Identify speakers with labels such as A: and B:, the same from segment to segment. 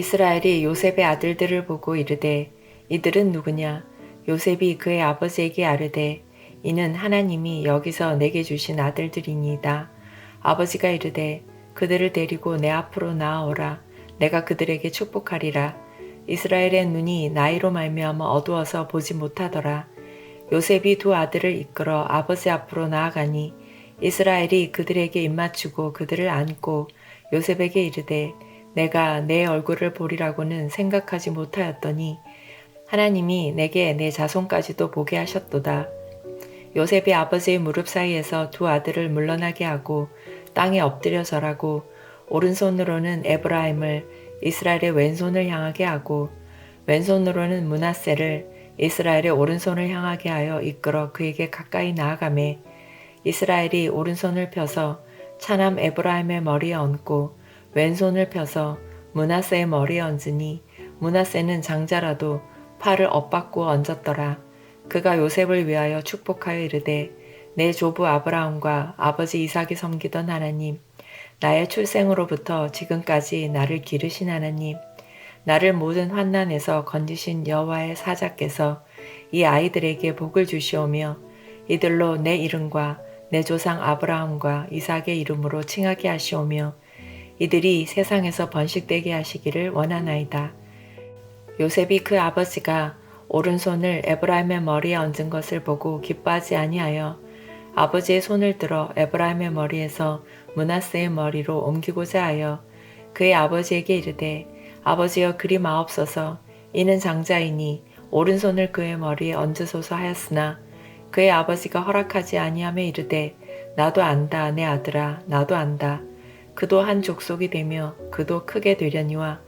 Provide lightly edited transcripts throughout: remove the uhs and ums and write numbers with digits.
A: 이스라엘이 요셉의 아들들을 보고 이르되 이들은 누구냐? 요셉이 그의 아버지에게 아뢰되 이는 하나님이 여기서 내게 주신 아들들이니이다. 아버지가 이르되 그들을 데리고 내 앞으로 나아오라. 내가 그들에게 축복하리라. 이스라엘의 눈이 나이로 말미암아 어두워서 보지 못하더라. 요셉이 두 아들을 이끌어 아버지 앞으로 나아가니 이스라엘이 그들에게 입맞추고 그들을 안고 요셉에게 이르되 내가 내 얼굴을 보리라고는 생각하지 못하였더니 하나님이 내게 내 자손까지도 보게 하셨도다. 요셉이 아버지의 무릎 사이에서 두 아들을 물러나게 하고 땅에 엎드려 절하고 오른손으로는 에브라임을 이스라엘의 왼손을 향하게 하고 왼손으로는 므낫세를 이스라엘의 오른손을 향하게 하여 이끌어 그에게 가까이 나아가매 이스라엘이 오른손을 펴서 차남 에브라임의 머리에 얹고 왼손을 펴서 므낫세의 머리에 얹으니 므낫세는 장자라도 팔을 엇받고 얹었더라. 그가 요셉을 위하여 축복하여 이르되 내 조부 아브라함과 아버지 이삭이 섬기던 하나님, 나의 출생으로부터 지금까지 나를 기르신 하나님, 나를 모든 환난에서 건지신 여호와의 사자께서 이 아이들에게 복을 주시오며 이들로 내 이름과 내 조상 아브라함과 이삭의 이름으로 칭하게 하시오며 이들이 세상에서 번식되게 하시기를 원하나이다. 요셉이 그 아버지가 오른손을 에브라임의 머리에 얹은 것을 보고 기뻐하지 아니하여 아버지의 손을 들어 에브라임의 머리에서 므낫세의 머리로 옮기고자 하여 그의 아버지에게 이르되 아버지여 그리 마옵소서. 이는 장자이니 오른손을 그의 머리에 얹으소서 하였으나 그의 아버지가 허락하지 아니하며 이르되 나도 안다 내 아들아 나도 안다. 그도 한 족속이 되며 그도 크게 되려니와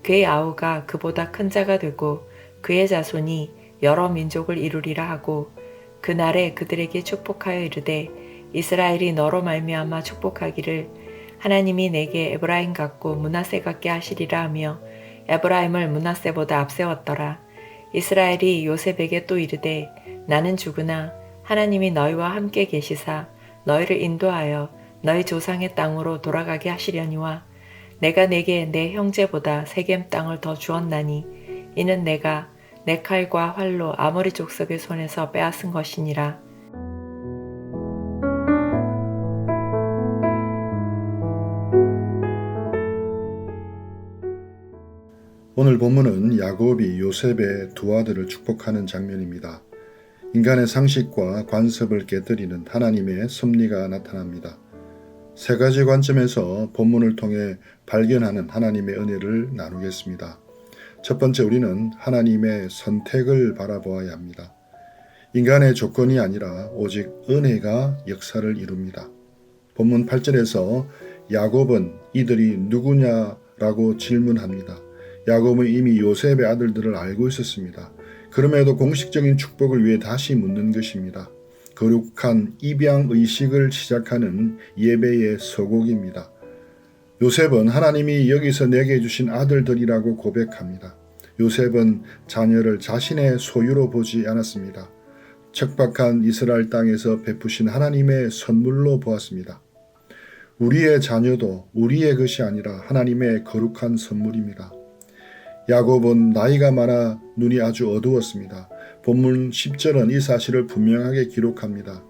A: 그의 아우가 그보다 큰 자가 되고 그의 자손이 여러 민족을 이루리라 하고 그날에 그들에게 축복하여 이르되 이스라엘이 너로 말미암아 축복하기를 하나님이 내게 에브라임 같고 므낫세 같게 하시리라 하며 에브라임을 므낫세보다 앞세웠더라. 이스라엘이 요셉에게 또 이르되 나는 죽으나 하나님이 너희와 함께 계시사 너희를 인도하여 너희 조상의 땅으로 돌아가게 하시려니와 내가 내게 내 형제보다 세겜 땅을 더 주었나니 이는 내가 내 칼과 활로 아모리 족속의 손에서 빼앗은 것이니라.
B: 오늘 본문은 야곱이 요셉의 두 아들을 축복하는 장면입니다. 인간의 상식과 관습을 깨뜨리는 하나님의 섭리가 나타납니다. 세 가지 관점에서 본문을 통해 발견하는 하나님의 은혜를 나누겠습니다. 첫 번째, 우리는 하나님의 선택을 바라보아야 합니다. 인간의 조건이 아니라 오직 은혜가 역사를 이룹니다. 본문 8절에서 야곱은 이들이 누구냐라고 질문합니다. 야곱은 이미 요셉의 아들들을 알고 있었습니다. 그럼에도 공식적인 축복을 위해 다시 묻는 것입니다. 거룩한 입양의식을 시작하는 예배의 서곡입니다. 요셉은 하나님이 여기서 내게 주신 아들들이라고 고백합니다. 요셉은 자녀를 자신의 소유로 보지 않았습니다. 척박한 이스라엘 땅에서 베푸신 하나님의 선물로 보았습니다. 우리의 자녀도 우리의 것이 아니라 하나님의 거룩한 선물입니다. 야곱은 나이가 많아 눈이 아주 어두웠습니다. 본문 10절은 이 사실을 분명하게 기록합니다.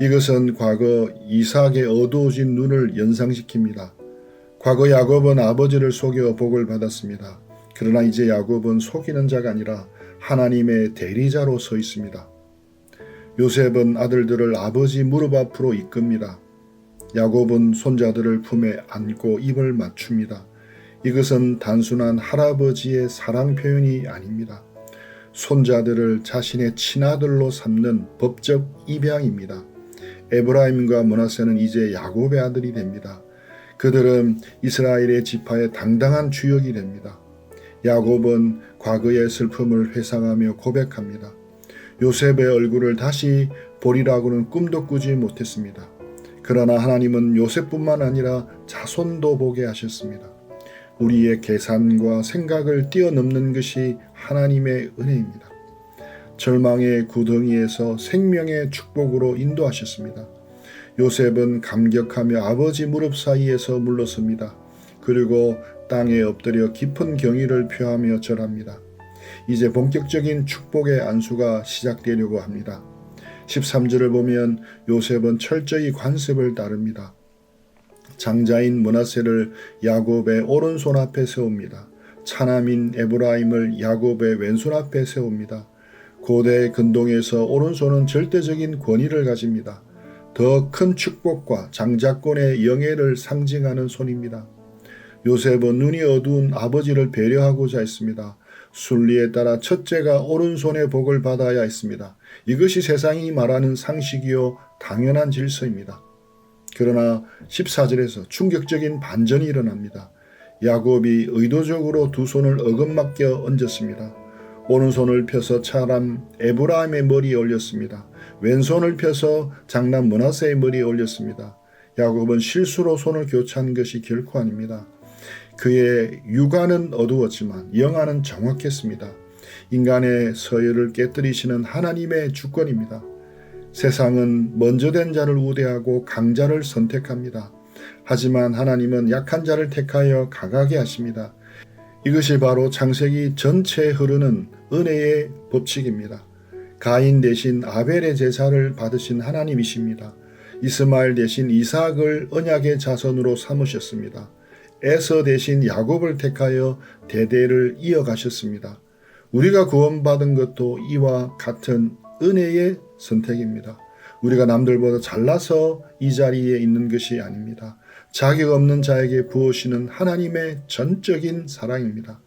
B: 이것은 과거 이삭의 어두워진 눈을 연상시킵니다. 과거 야곱은 아버지를 속여 복을 받았습니다. 그러나 이제 야곱은 속이는 자가 아니라 하나님의 대리자로 서 있습니다. 요셉은 아들들을 아버지 무릎 앞으로 이끕니다. 야곱은 손자들을 품에 안고 입을 맞춥니다. 이것은 단순한 할아버지의 사랑 표현이 아닙니다. 손자들을 자신의 친아들로 삼는 법적 입양입니다. 에브라임과 므낫세는 이제 야곱의 아들이 됩니다. 그들은 이스라엘의 지파의 당당한 주역이 됩니다. 야곱은 과거의 슬픔을 회상하며 고백합니다. 요셉의 얼굴을 다시 보리라고는 꿈도 꾸지 못했습니다. 그러나 하나님은 요셉뿐만 아니라 자손도 보게 하셨습니다. 우리의 계산과 생각을 뛰어넘는 것이 하나님의 은혜입니다. 절망의 구덩이에서 생명의 축복으로 인도하셨습니다. 요셉은 감격하며 아버지 무릎 사이에서 물러섭니다. 그리고 땅에 엎드려 깊은 경의를 표하며 절합니다. 이제 본격적인 축복의 안수가 시작되려고 합니다. 13절을 보면 요셉은 철저히 관습을 따릅니다. 장자인 므낫세를 야곱의 오른손 앞에 세웁니다. 차남인 에브라임을 야곱의 왼손 앞에 세웁니다. 고대 근동에서 오른손은 절대적인 권위를 가집니다. 더 큰 축복과 장자권의 영예를 상징하는 손입니다. 요셉은 눈이 어두운 아버지를 배려하고자 했습니다. 순리에 따라 첫째가 오른손의 복을 받아야 했습니다. 이것이 세상이 말하는 상식이요 당연한 질서입니다. 그러나 14절에서 충격적인 반전이 일어납니다. 야곱이 의도적으로 두 손을 어긋맞게 얹었습니다. 오른손을 펴서 차남 에브라임의 머리에 올렸습니다. 왼손을 펴서 장남 므낫세의 머리에 올렸습니다. 야곱은 실수로 손을 교차한 것이 결코 아닙니다. 그의 육안은 어두웠지만 영안은 정확했습니다. 인간의 서열을 깨뜨리시는 하나님의 주권입니다. 세상은 먼저 된 자를 우대하고 강자를 선택합니다. 하지만 하나님은 약한 자를 택하여 강하게 하십니다. 이것이 바로 창세기 전체에 흐르는 은혜의 법칙입니다. 가인 대신 아벨의 제사를 받으신 하나님이십니다. 이스마엘 대신 이삭을 언약의 자손으로 삼으셨습니다. 에서 대신 야곱을 택하여 대대를 이어가셨습니다. 우리가 구원받은 것도 이와 같은 은혜의 선택입니다. 우리가 남들보다 잘나서 이 자리에 있는 것이 아닙니다. 자격 없는 자에게 부으시는 하나님의 전적인 사랑입니다.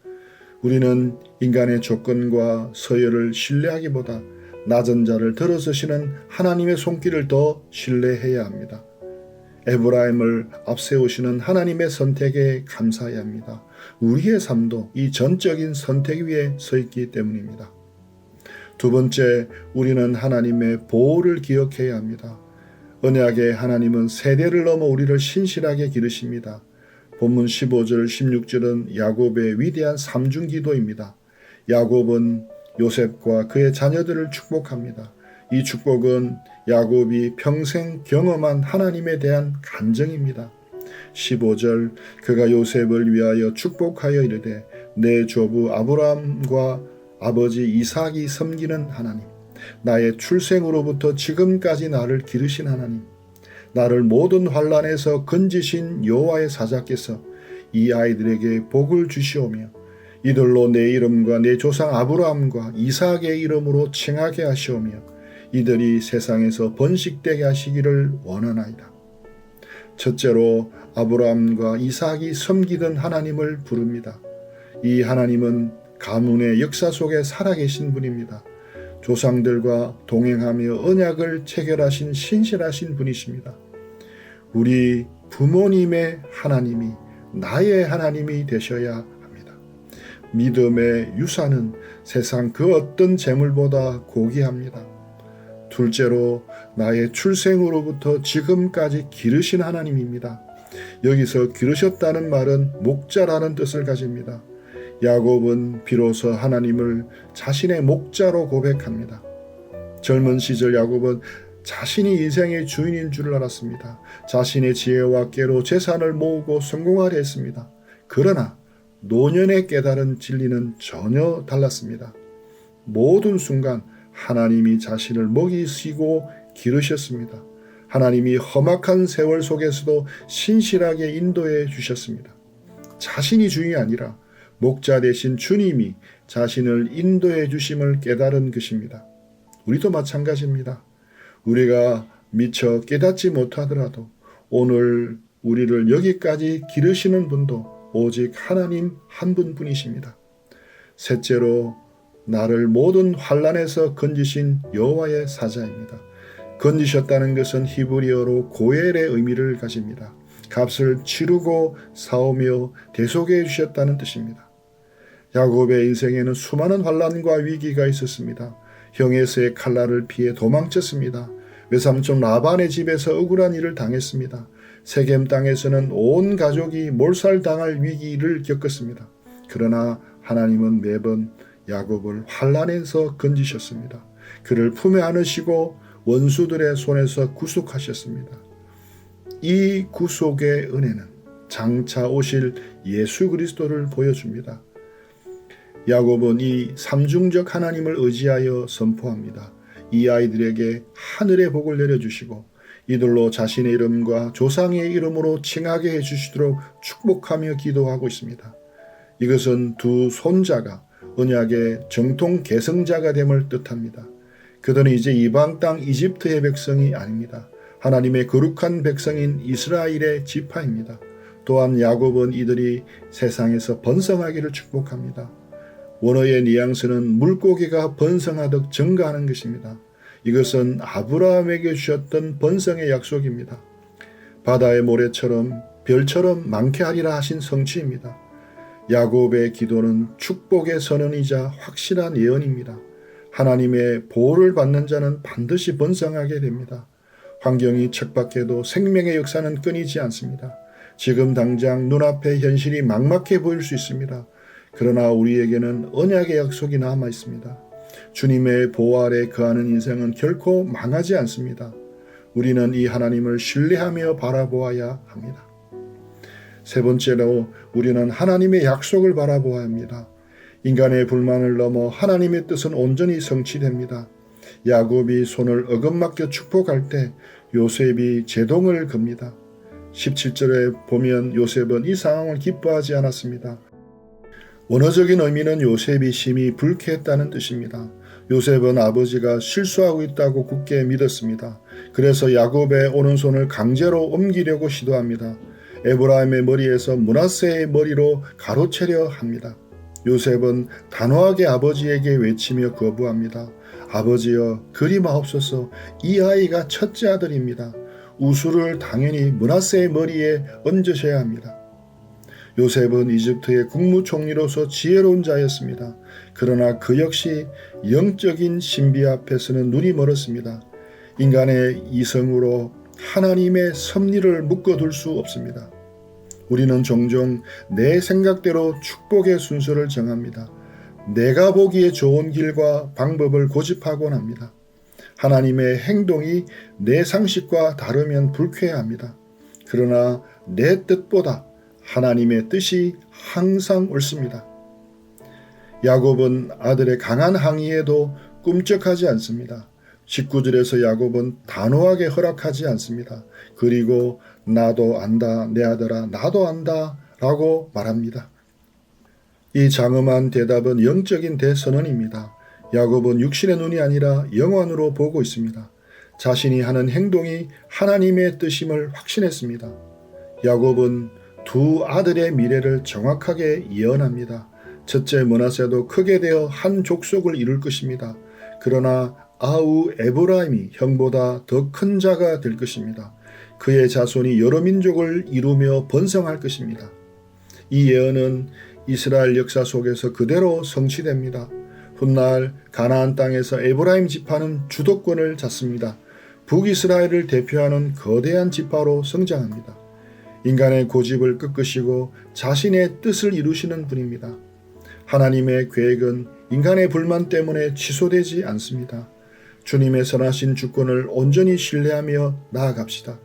B: 우리는 인간의 조건과 서열을 신뢰하기보다 낮은 자를 들어서시는 하나님의 손길을 더 신뢰해야 합니다. 에브라임을 앞세우시는 하나님의 선택에 감사해야 합니다. 우리의 삶도 이 전적인 선택 위에 서 있기 때문입니다. 두 번째, 우리는 하나님의 보호를 기억해야 합니다. 언약의 하나님은 세대를 넘어 우리를 신실하게 기르십니다. 본문 15절, 16절은 야곱의 위대한 삼중기도입니다. 야곱은 요셉과 그의 자녀들을 축복합니다. 이 축복은 야곱이 평생 경험한 하나님에 대한 간증입니다. 15절, 그가 요셉을 위하여 축복하여 이르되 내 조부 아브라함과 아버지 이삭이 섬기는 하나님, 나의 출생으로부터 지금까지 나를 기르신 하나님, 나를 모든 환난에서 건지신 여호와의 사자께서 이 아이들에게 복을 주시오며 이들로 내 이름과 내 조상 아브라함과 이삭의 이름으로 칭하게 하시오며 이들이 세상에서 번식되게 하시기를 원하나이다. 첫째로 아브라함과 이삭이 섬기던 하나님을 부릅니다. 이 하나님은 가문의 역사 속에 살아계신 분입니다. 조상들과 동행하며 언약을 체결하신 신실하신 분이십니다. 우리 부모님의 하나님이 나의 하나님이 되셔야 합니다. 믿음의 유산은 세상 그 어떤 재물보다 고귀합니다. 둘째로 나의 출생으로부터 지금까지 기르신 하나님입니다. 여기서 기르셨다는 말은 목자라는 뜻을 가집니다. 야곱은 비로소 하나님을 자신의 목자로 고백합니다. 젊은 시절 야곱은 자신이 인생의 주인인 줄 알았습니다. 자신의 지혜와 깨로 재산을 모으고 성공하려 했습니다. 그러나 노년에 깨달은 진리는 전혀 달랐습니다. 모든 순간 하나님이 자신을 먹이시고 기르셨습니다. 하나님이 험악한 세월 속에서도 신실하게 인도해 주셨습니다. 자신이 주인이 아니라 목자 되신 주님이 자신을 인도해 주심을 깨달은 것입니다. 우리도 마찬가지입니다. 우리가 미처 깨닫지 못하더라도 오늘 우리를 여기까지 기르시는 분도 오직 하나님 한 분뿐이십니다. 셋째로 나를 모든 환난에서 건지신 여호와의 사자입니다. 건지셨다는 것은 히브리어로 고엘의 의미를 가집니다. 값을 치르고 사오며 대속해 주셨다는 뜻입니다. 야곱의 인생에는 수많은 환난과 위기가 있었습니다. 형에서의 칼날을 피해 도망쳤습니다. 외삼촌 라반의 집에서 억울한 일을 당했습니다. 세겜 땅에서는 온 가족이 몰살당할 위기를 겪었습니다. 그러나 하나님은 매번 야곱을 환난에서 건지셨습니다. 그를 품에 안으시고 원수들의 손에서 구속하셨습니다. 이 구속의 은혜는 장차 오실 예수 그리스도를 보여줍니다. 야곱은 이 삼중적 하나님을 의지하여 선포합니다. 이 아이들에게 하늘의 복을 내려주시고 이들로 자신의 이름과 조상의 이름으로 칭하게 해주시도록 축복하며 기도하고 있습니다. 이것은 두 손자가 언약의 정통 계승자가 됨을 뜻합니다. 그들은 이제 이방 땅 이집트의 백성이 아닙니다. 하나님의 거룩한 백성인 이스라엘의 지파입니다. 또한 야곱은 이들이 세상에서 번성하기를 축복합니다. 원어의 뉘앙스는 물고기가 번성하듯 증가하는 것입니다. 이것은 아브라함에게 주셨던 번성의 약속입니다. 바다의 모래처럼 별처럼 많게 하리라 하신 성취입니다. 야곱의 기도는 축복의 선언이자 확실한 예언입니다. 하나님의 보호를 받는 자는 반드시 번성하게 됩니다. 환경이 척박해도 생명의 역사는 끊이지 않습니다. 지금 당장 눈앞의 현실이 막막해 보일 수 있습니다. 그러나 우리에게는 언약의 약속이 남아 있습니다. 주님의 보호 아래 거하는 인생은 결코 망하지 않습니다. 우리는 이 하나님을 신뢰하며 바라보아야 합니다. 세 번째로 우리는 하나님의 약속을 바라보아야 합니다. 인간의 불만을 넘어 하나님의 뜻은 온전히 성취됩니다. 야곱이 손을 어긋맞겨 축복할 때 요셉이 제동을 겁니다. 17절에 보면 요셉은 이 상황을 기뻐하지 않았습니다. 원어적인 의미는 요셉이 심히 불쾌했다는 뜻입니다. 요셉은 아버지가 실수하고 있다고 굳게 믿었습니다. 그래서 야곱의 오른손을 강제로 옮기려고 시도합니다. 에브라임의 머리에서 므낫세의 머리로 가로채려 합니다. 요셉은 단호하게 아버지에게 외치며 거부합니다. 아버지여 그리 마옵소서, 이 아이가 첫째 아들입니다. 우수를 당연히 므낫세의 머리에 얹으셔야 합니다. 요셉은 이집트의 국무총리로서 지혜로운 자였습니다. 그러나 그 역시 영적인 신비 앞에서는 눈이 멀었습니다. 인간의 이성으로 하나님의 섭리를 묶어둘 수 없습니다. 우리는 종종 내 생각대로 축복의 순서를 정합니다. 내가 보기에 좋은 길과 방법을 고집하곤 합니다. 하나님의 행동이 내 상식과 다르면 불쾌합니다. 그러나 내 뜻보다 하나님의 뜻이 항상 옳습니다. 야곱은 아들의 강한 항의에도 꿈쩍하지 않습니다. 19절에서 야곱은 단호하게 허락하지 않습니다. 그리고 나도 안다, 내 아들아, 나도 안다 라고 말합니다. 이 장엄한 대답은 영적인 대선언입니다. 야곱은 육신의 눈이 아니라 영안으로 보고 있습니다. 자신이 하는 행동이 하나님의 뜻임을 확신했습니다. 야곱은 두 아들의 미래를 정확하게 예언합니다. 첫째 므낫세도 크게 되어 한 족속을 이룰 것입니다. 그러나 아우 에브라임이 형보다 더 큰 자가 될 것입니다. 그의 자손이 여러 민족을 이루며 번성할 것입니다. 이 예언은 이스라엘 역사 속에서 그대로 성취됩니다. 훗날 가나안 땅에서 에브라임 지파는 주도권을 잡습니다. 북이스라엘을 대표하는 거대한 지파로 성장합니다. 인간의 고집을 꺾으시고 자신의 뜻을 이루시는 분입니다. 하나님의 계획은 인간의 불만 때문에 취소되지 않습니다. 주님의 선하신 주권을 온전히 신뢰하며 나아갑시다.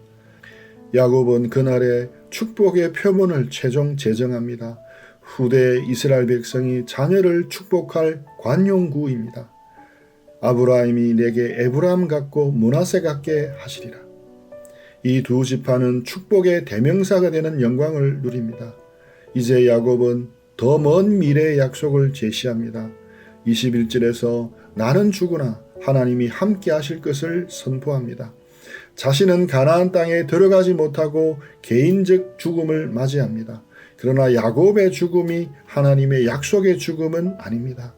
B: 야곱은 그날의 축복의 표본을 최종 제정합니다. 후대 이스라엘 백성이 자녀를 축복할 관용구입니다. 아브라함이 내게 에브라임 같고 므낫세 같게 하시리라. 이 두 지파는 축복의 대명사가 되는 영광을 누립니다. 이제 야곱은 더 먼 미래의 약속을 제시합니다. 21절에서 나는 죽으나 하나님이 함께 하실 것을 선포합니다. 자신은 가나안 땅에 들어가지 못하고 개인적 죽음을 맞이합니다. 그러나 야곱의 죽음이 하나님의 약속의 죽음은 아닙니다.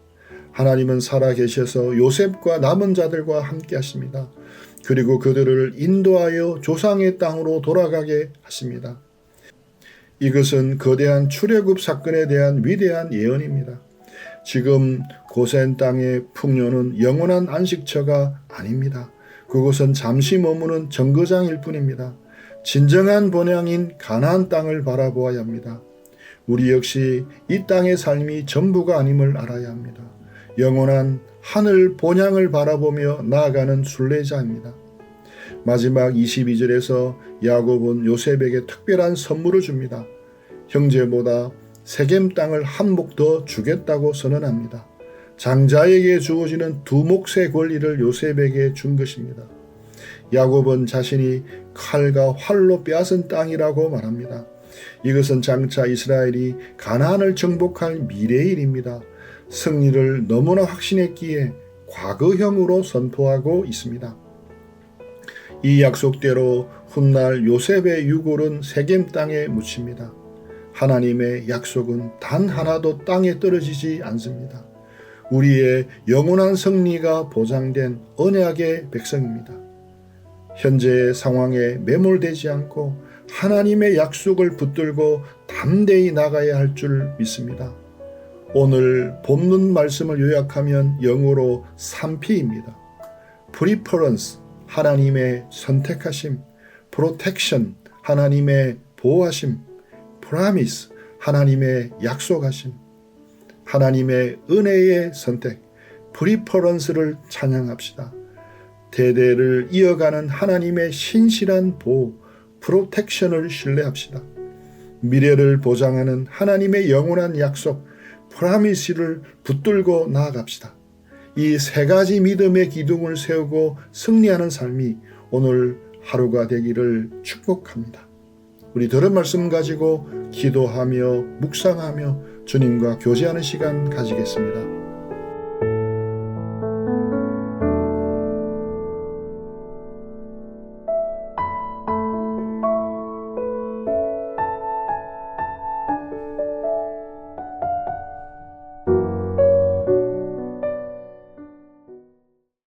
B: 하나님은 살아 계셔서 요셉과 남은 자들과 함께 하십니다. 그리고 그들을 인도하여 조상의 땅으로 돌아가게 하십니다. 이것은 거대한 출애굽 사건에 대한 위대한 예언입니다. 지금 고센 땅의 풍요는 영원한 안식처가 아닙니다. 그곳은 잠시 머무는 정거장일 뿐입니다. 진정한 본향인 가나안 땅을 바라보아야 합니다. 우리 역시 이 땅의 삶이 전부가 아님을 알아야 합니다. 영원한 하늘 본향을 바라보며 나아가는 순례자입니다. 마지막 22절에서 야곱은 요셉에게 특별한 선물을 줍니다. 형제보다 세겜 땅을 한 목 더 주겠다고 선언합니다. 장자에게 주어지는 두 몫의 권리를 요셉에게 준 것입니다. 야곱은 자신이 칼과 활로 빼앗은 땅이라고 말합니다. 이것은 장차 이스라엘이 가나안을 정복할 미래의 일입니다. 승리를 너무나 확신했기에 과거형으로 선포하고 있습니다. 이 약속대로 훗날 요셉의 유골은 세겜 땅에 묻힙니다. 하나님의 약속은 단 하나도 땅에 떨어지지 않습니다. 우리의 영원한 승리가 보장된 언약의 백성입니다. 현재의 상황에 매몰되지 않고 하나님의 약속을 붙들고 담대히 나가야 할 줄 믿습니다. 오늘 본문 말씀을 요약하면 영어로 3P입니다. Preference, 하나님의 선택하심, Protection, 하나님의 보호하심, Promise, 하나님의 약속하심, 하나님의 은혜의 선택, Preference를 찬양합시다. 대대를 이어가는 하나님의 신실한 보호, Protection을 신뢰합시다. 미래를 보장하는 하나님의 영원한 약속, Promise를 붙들고 나아갑시다. 이 세 가지 믿음의 기둥을 세우고 승리하는 삶이 오늘 하루가 되기를 축복합니다. 우리 들은 말씀 가지고 기도하며 묵상하며 주님과 교제하는 시간 가지겠습니다.